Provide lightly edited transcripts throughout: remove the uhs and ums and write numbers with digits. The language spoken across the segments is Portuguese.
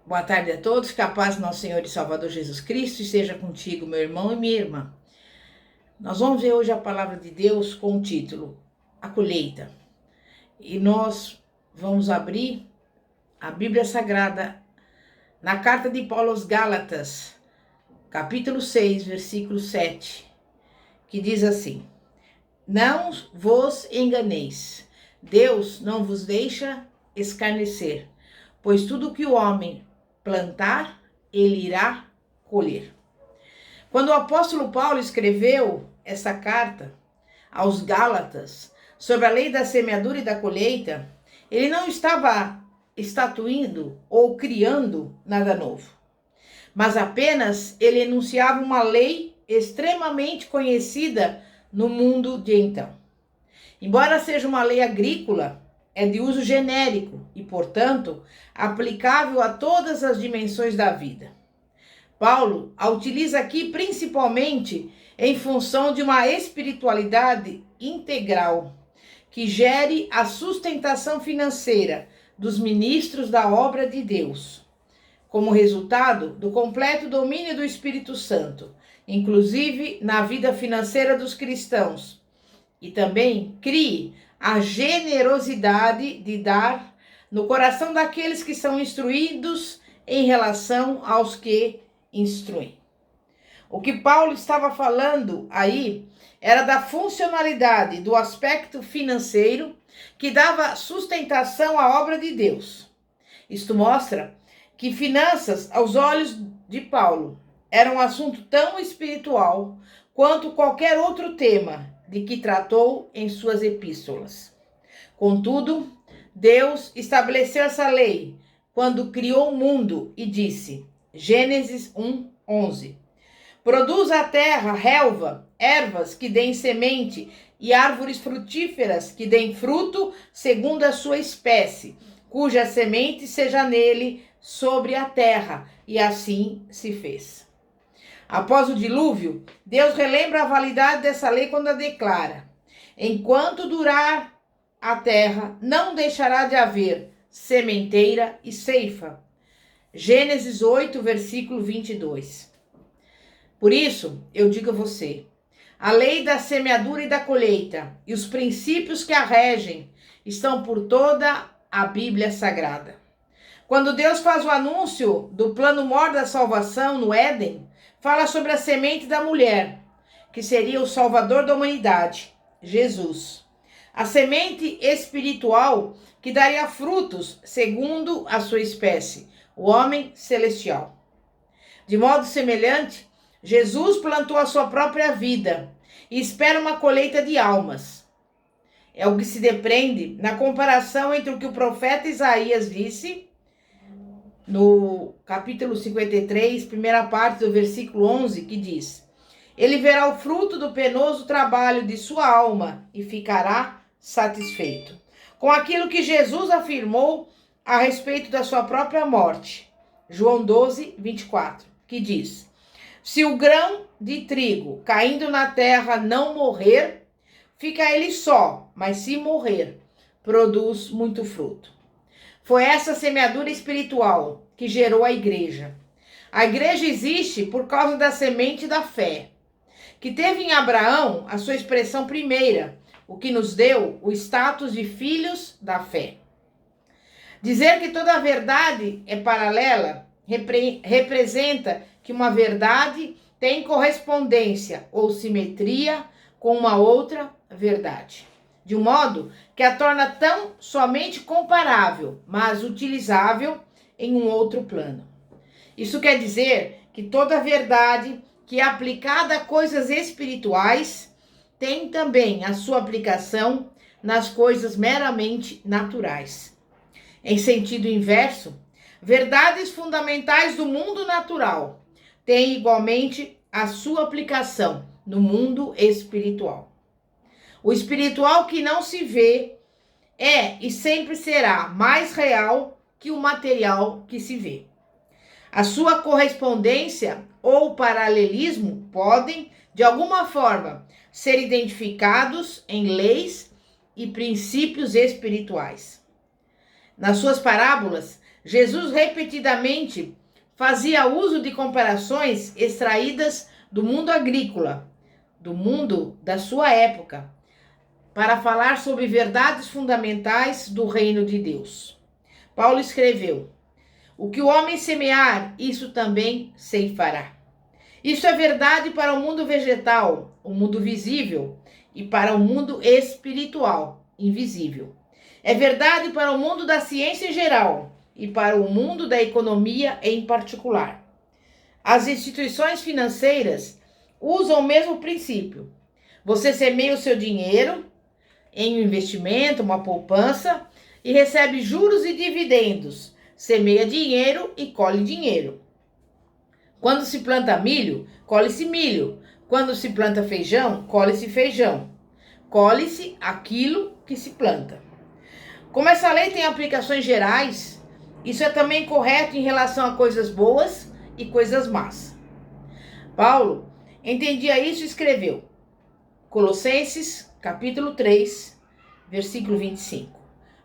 Boa tarde a todos, que a paz do nosso Senhor e Salvador Jesus Cristo esteja contigo, meu irmão e minha irmã. Nós vamos ver hoje a palavra de Deus com o título A Colheita. E nós vamos abrir a Bíblia Sagrada na carta de Paulo aos Gálatas, capítulo 6, versículo 7, que diz assim: Não vos enganeis, Deus não vos deixa escarnecer, pois tudo que o homem plantar, ele irá colher. Quando o apóstolo Paulo escreveu essa carta aos Gálatas sobre a lei da semeadura e da colheita, ele não estava estatuindo ou criando nada novo, mas apenas ele enunciava uma lei extremamente conhecida no mundo de então. Embora seja uma lei agrícola, é de uso genérico e, portanto, aplicável a todas as dimensões da vida. Paulo a utiliza aqui principalmente em função de uma espiritualidade integral que gere a sustentação financeira dos ministros da obra de Deus, como resultado do completo domínio do Espírito Santo, inclusive na vida financeira dos cristãos, e também crie a generosidade de dar no coração daqueles que são instruídos em relação aos que instruem. O que Paulo estava falando aí era da funcionalidade do aspecto financeiro que dava sustentação à obra de Deus. Isto mostra que finanças, aos olhos de Paulo, era um assunto tão espiritual quanto qualquer outro tema de que tratou em suas epístolas. Contudo, Deus estabeleceu essa lei quando criou o mundo e disse, Gênesis 1:11, produz a terra relva, ervas que deem semente e árvores frutíferas que deem fruto segundo a sua espécie, cuja semente seja nele sobre a terra. E assim se fez. Após o dilúvio, Deus relembra a validade dessa lei quando a declara: enquanto durar a terra, não deixará de haver sementeira e ceifa. Gênesis 8, versículo 22. Por isso, eu digo a você, a lei da semeadura e da colheita e os princípios que a regem estão por toda a Bíblia Sagrada. Quando Deus faz o anúncio do plano maior da salvação no Éden, fala sobre a semente da mulher, que seria o Salvador da humanidade, Jesus. A semente espiritual que daria frutos segundo a sua espécie, o homem celestial. De modo semelhante, Jesus plantou a sua própria vida e espera uma colheita de almas. É o que se depreende na comparação entre o que o profeta Isaías disse no capítulo 53, primeira parte do versículo 11, que diz: Ele verá o fruto do penoso trabalho de sua alma e ficará satisfeito. Com aquilo que Jesus afirmou a respeito da sua própria morte. João 12, 24, que diz: Se o grão de trigo caindo na terra não morrer, fica ele só, mas se morrer, produz muito fruto. Foi essa semeadura espiritual que gerou a igreja. A igreja existe por causa da semente da fé, que teve em Abraão a sua expressão primeira, o que nos deu o status de filhos da fé. Dizer que toda a verdade é paralela representa que uma verdade tem correspondência ou simetria com uma outra verdade, de um modo que a torna tão somente comparável, mas utilizável em um outro plano. Isso quer dizer que toda verdade que é aplicada a coisas espirituais tem também a sua aplicação nas coisas meramente naturais. Em sentido inverso, verdades fundamentais do mundo natural têm igualmente a sua aplicação no mundo espiritual. O espiritual que não se vê é e sempre será mais real que o material que se vê. A sua correspondência ou paralelismo podem, de alguma forma, ser identificados em leis e princípios espirituais. Nas suas parábolas, Jesus repetidamente fazia uso de comparações extraídas do mundo agrícola, do mundo da sua época, para falar sobre verdades fundamentais do reino de Deus. Paulo escreveu: o que o homem semear, isso também ceifará. Isso é verdade para o mundo vegetal, o mundo visível, e para o mundo espiritual, invisível. É verdade para o mundo da ciência em geral e para o mundo da economia em particular. As instituições financeiras usam o mesmo princípio. Você semeia o seu dinheiro em um investimento, uma poupança, e recebe juros e dividendos. Semeia dinheiro e colhe dinheiro. Quando se planta milho, colhe-se milho. Quando se planta feijão, colhe-se feijão. Colhe-se aquilo que se planta. Como essa lei tem aplicações gerais, isso é também correto em relação a coisas boas e coisas más. Paulo entendia isso e escreveu, Colossenses, capítulo 3, versículo 25.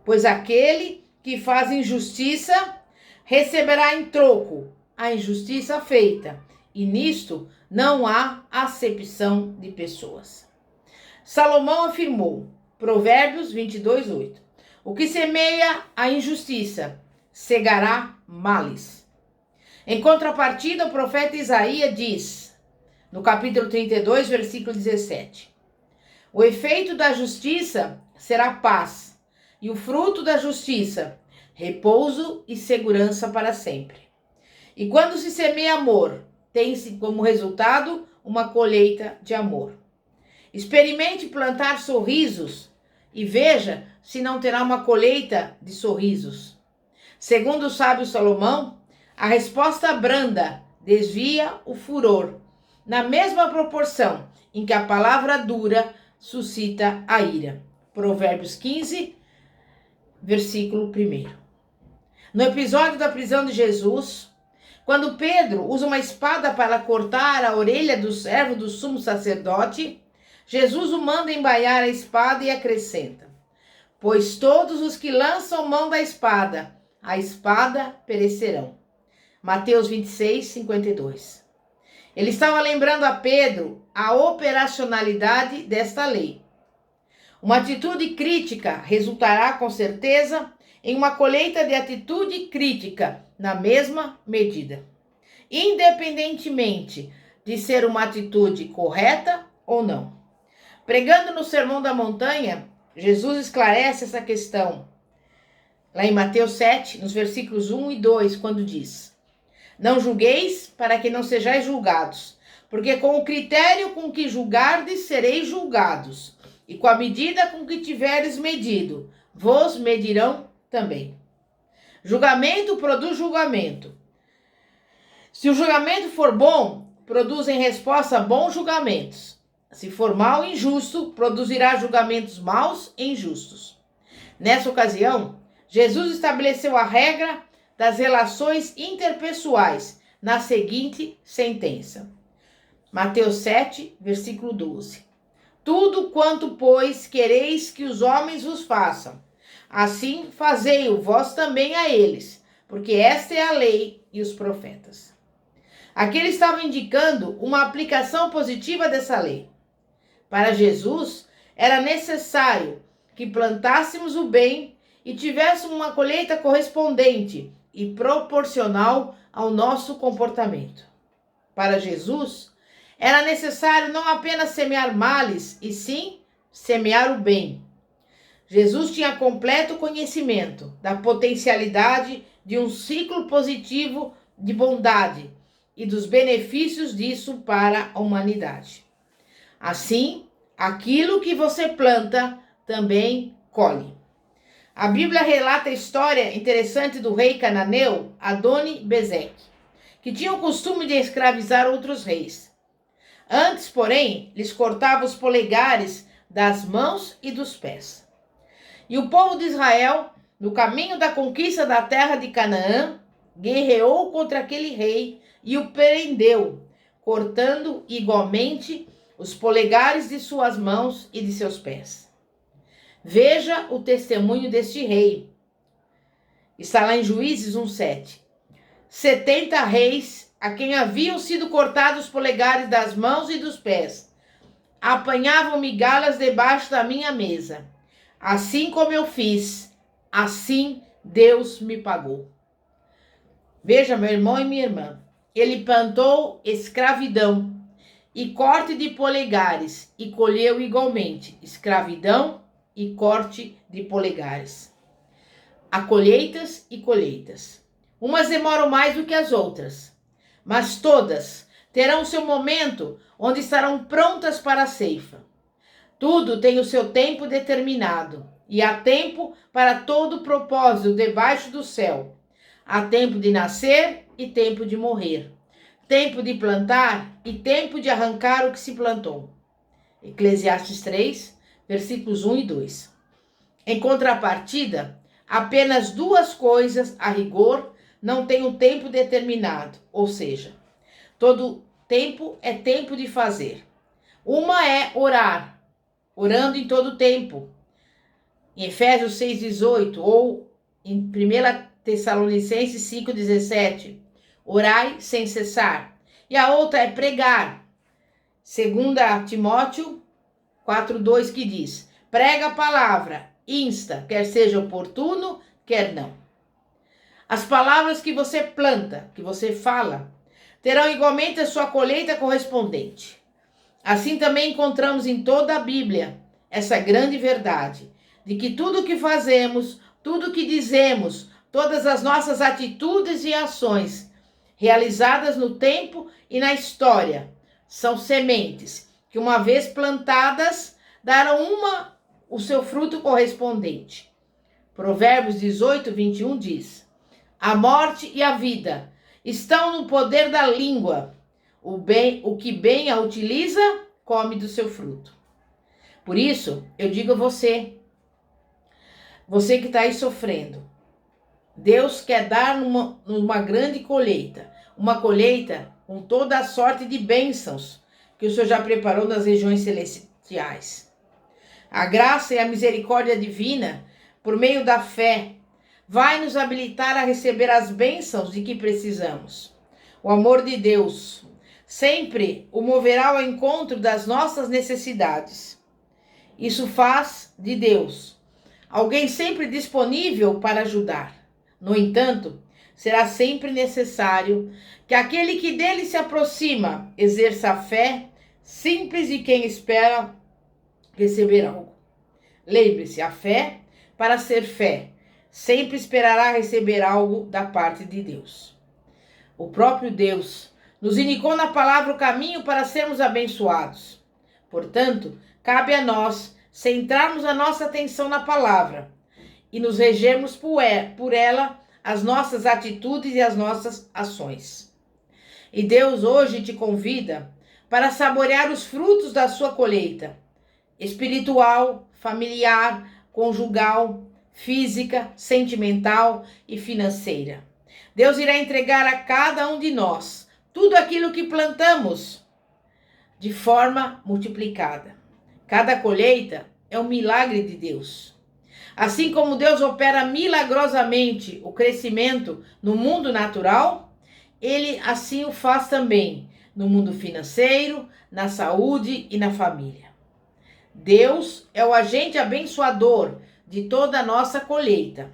Pois aquele que faz injustiça receberá em troco a injustiça feita, e nisto não há acepção de pessoas. Salomão afirmou, Provérbios 22, 8, o que semeia a injustiça, cegará males. Em contrapartida, o profeta Isaías diz, no capítulo 32, versículo 17, o efeito da justiça será paz, e o fruto da justiça, repouso e segurança para sempre. E quando se semeia amor, tem-se como resultado uma colheita de amor. Experimente plantar sorrisos e veja se não terá uma colheita de sorrisos. Segundo o sábio Salomão, a resposta branda desvia o furor, na mesma proporção em que a palavra dura suscita a ira. Provérbios 15, versículo 1. No episódio da prisão de Jesus, quando Pedro usa uma espada para cortar a orelha do servo do sumo sacerdote, Jesus o manda embaiar a espada e acrescenta, pois todos os que lançam mão da espada, a espada perecerão. Mateus 26, 52. Ele estava lembrando a Pedro a operacionalidade desta lei. Uma atitude crítica resultará com certeza em uma colheita de atitude crítica na mesma medida, independentemente de ser uma atitude correta ou não. Pregando no Sermão da Montanha, Jesus esclarece essa questão, lá em Mateus 7, nos versículos 1 e 2, quando diz, não julgueis para que não sejais julgados, porque com o critério com que julgardes sereis julgados, e com a medida com que tiveres medido, vos medirão também. Julgamento produz julgamento. Se o julgamento for bom, produz em resposta bons julgamentos. Se for mau e injusto, produzirá julgamentos maus e injustos. Nessa ocasião, Jesus estabeleceu a regra das relações interpessoais na seguinte sentença. Mateus 7, versículo 12. Tudo quanto, pois, quereis que os homens vos façam, assim fazei-o vós também a eles, porque esta é a lei e os profetas. Aqui ele estava indicando uma aplicação positiva dessa lei. Para Jesus, era necessário que plantássemos o bem e tivéssemos uma colheita correspondente e proporcional ao nosso comportamento. Para Jesus, era necessário não apenas semear males, e sim semear o bem. Jesus tinha completo conhecimento da potencialidade de um ciclo positivo de bondade e dos benefícios disso para a humanidade. Assim, aquilo que você planta também colhe. A Bíblia relata a história interessante do rei cananeu Adoni-Bezeque, que tinha o costume de escravizar outros reis. Antes, porém, lhes cortava os polegares das mãos e dos pés. E o povo de Israel, no caminho da conquista da terra de Canaã, guerreou contra aquele rei e o prendeu, cortando igualmente os polegares de suas mãos e de seus pés. Veja o testemunho deste rei. Está lá em Juízes 1:7. 70 reis, a quem haviam sido cortados os polegares das mãos e dos pés, apanhavam migalhas debaixo da minha mesa. Assim como eu fiz, assim Deus me pagou. Veja, meu irmão e minha irmã, ele plantou escravidão e corte de polegares e colheu igualmente escravidão e corte de polegares. Há colheitas e colheitas. Umas demoram mais do que as outras, mas todas terão seu momento onde estarão prontas para a ceifa. Tudo tem o seu tempo determinado, e há tempo para todo propósito debaixo do céu. Há tempo de nascer e tempo de morrer. Tempo de plantar e tempo de arrancar o que se plantou. Eclesiastes 3, versículos 1 e 2. Em contrapartida, apenas duas coisas, a rigor, não têm um tempo determinado, ou seja, todo tempo é tempo de fazer. Uma é orar, orando em todo tempo, em Efésios 6,18, ou em 1 Tessalonicenses 5,17, orai sem cessar. E a outra é pregar, 2 Timóteo 4,2, que diz, prega a palavra, insta, quer seja oportuno, quer não. As palavras que você planta, que você fala, terão igualmente a sua colheita correspondente. Assim também encontramos em toda a Bíblia essa grande verdade, de que tudo o que fazemos, tudo o que dizemos, todas as nossas atitudes e ações, realizadas no tempo e na história, são sementes que, uma vez plantadas, darão o seu fruto correspondente. Provérbios 18:21 diz, a morte e a vida estão no poder da língua. O que bem a utiliza, come do seu fruto. Por isso, eu digo a você que está aí sofrendo, Deus quer dar uma grande colheita, uma colheita com toda a sorte de bênçãos que o Senhor já preparou nas regiões celestiais. A graça e a misericórdia divina, por meio da fé, vai nos habilitar a receber as bênçãos de que precisamos. O amor de Deus sempre o moverá ao encontro das nossas necessidades. Isso faz de Deus alguém sempre disponível para ajudar. No entanto, será sempre necessário que aquele que dele se aproxima exerça a fé simples de quem espera receber algo. Lembre-se, a fé, para ser fé, sempre esperará receber algo da parte de Deus. O próprio Deus nos indicou na palavra o caminho para sermos abençoados. Portanto, cabe a nós centrarmos a nossa atenção na palavra e nos regermos por ela as nossas atitudes e as nossas ações. E Deus hoje te convida para saborear os frutos da sua colheita espiritual, familiar, conjugal, física, sentimental e financeira. Deus irá entregar a cada um de nós tudo aquilo que plantamos de forma multiplicada. Cada colheita é um milagre de Deus. Assim como Deus opera milagrosamente o crescimento no mundo natural, Ele assim o faz também no mundo financeiro, na saúde e na família. Deus é o agente abençoador de toda a nossa colheita.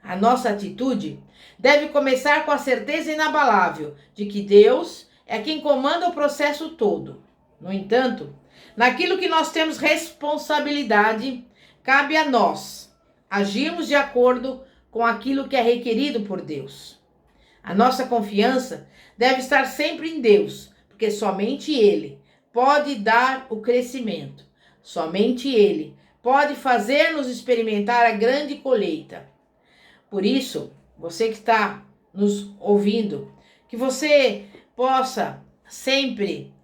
A nossa atitude deve começar com a certeza inabalável de que Deus é quem comanda o processo todo. No entanto, naquilo que nós temos responsabilidade, cabe a nós agirmos de acordo com aquilo que é requerido por Deus. A nossa confiança deve estar sempre em Deus, porque somente Ele pode dar o crescimento. Somente Ele pode fazer-nos experimentar a grande colheita. Por isso, você que está nos ouvindo, que você possa sempre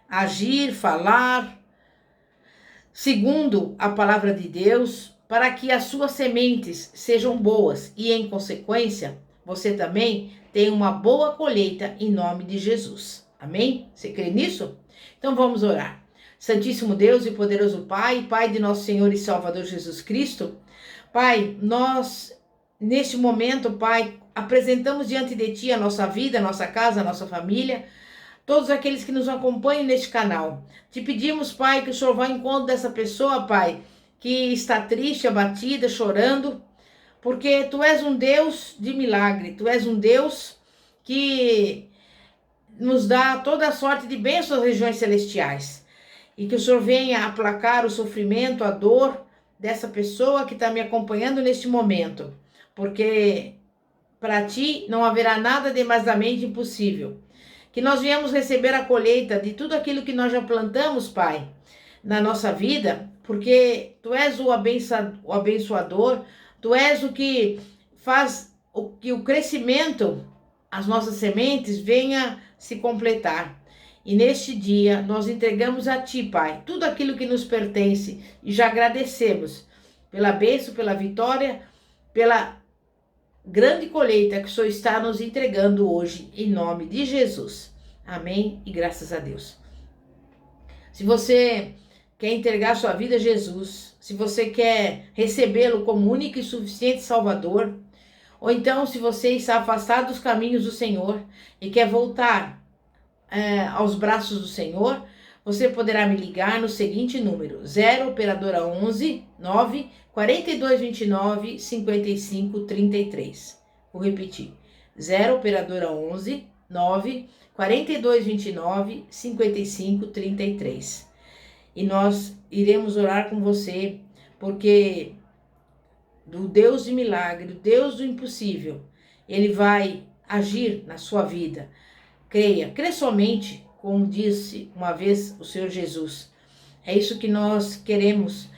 agir, falar segundo a palavra de Deus, para que as suas sementes sejam boas e, em consequência, você também tenha uma boa colheita em nome de Jesus. Amém? Você crê nisso? Então vamos orar. Santíssimo Deus e poderoso Pai, Pai de nosso Senhor e Salvador Jesus Cristo, Pai, nós neste momento, Pai, apresentamos diante de Ti a nossa vida, a nossa casa, a nossa família, todos aqueles que nos acompanham neste canal. Te pedimos, Pai, que o Senhor vá ao encontro dessa pessoa, Pai, que está triste, abatida, chorando, porque Tu és um Deus de milagre, Tu és um Deus que nos dá toda a sorte de bênçãos às regiões celestiais. E que o Senhor venha aplacar o sofrimento, a dor dessa pessoa que está me acompanhando neste momento. Porque para Ti não haverá nada demasiadamente impossível. Que nós venhamos receber a colheita de tudo aquilo que nós já plantamos, Pai, na nossa vida, porque Tu és o abençoador, Tu és o que faz que o crescimento, as nossas sementes, venha se completar. E neste dia nós entregamos a Ti, Pai, tudo aquilo que nos pertence e já agradecemos pela bênção, pela vitória, pela grande colheita que o Senhor está nos entregando hoje, em nome de Jesus. Amém e graças a Deus. Se você quer entregar sua vida a Jesus, se você quer recebê-lo como único e suficiente Salvador, ou então se você está afastado dos caminhos do Senhor e quer voltar aos braços do Senhor, você poderá me ligar no seguinte número: 0 operadora 11 9 4229 5533. Vou repetir: 0 operadora 11 9 4229 5533. E nós iremos orar com você, porque do Deus de milagre, do Deus do impossível, Ele vai agir na sua vida. Creia, crê somente, como disse uma vez o Senhor Jesus. É isso que nós queremos,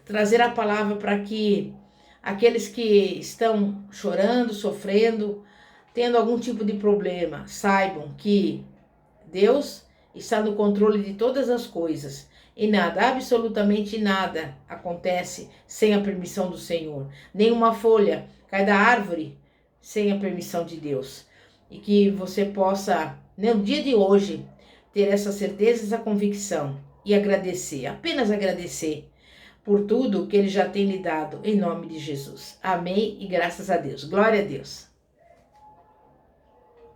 trazer a palavra para que aqueles que estão chorando, sofrendo, tendo algum tipo de problema, saibam que Deus está no controle de todas as coisas. E nada, absolutamente nada acontece sem a permissão do Senhor. Nenhuma folha cai da árvore sem a permissão de Deus. E que você possa, no dia de hoje, ter essa certeza, essa convicção e agradecer, apenas agradecer por tudo que Ele já tem lhe dado, em nome de Jesus. Amém e graças a Deus. Glória a Deus.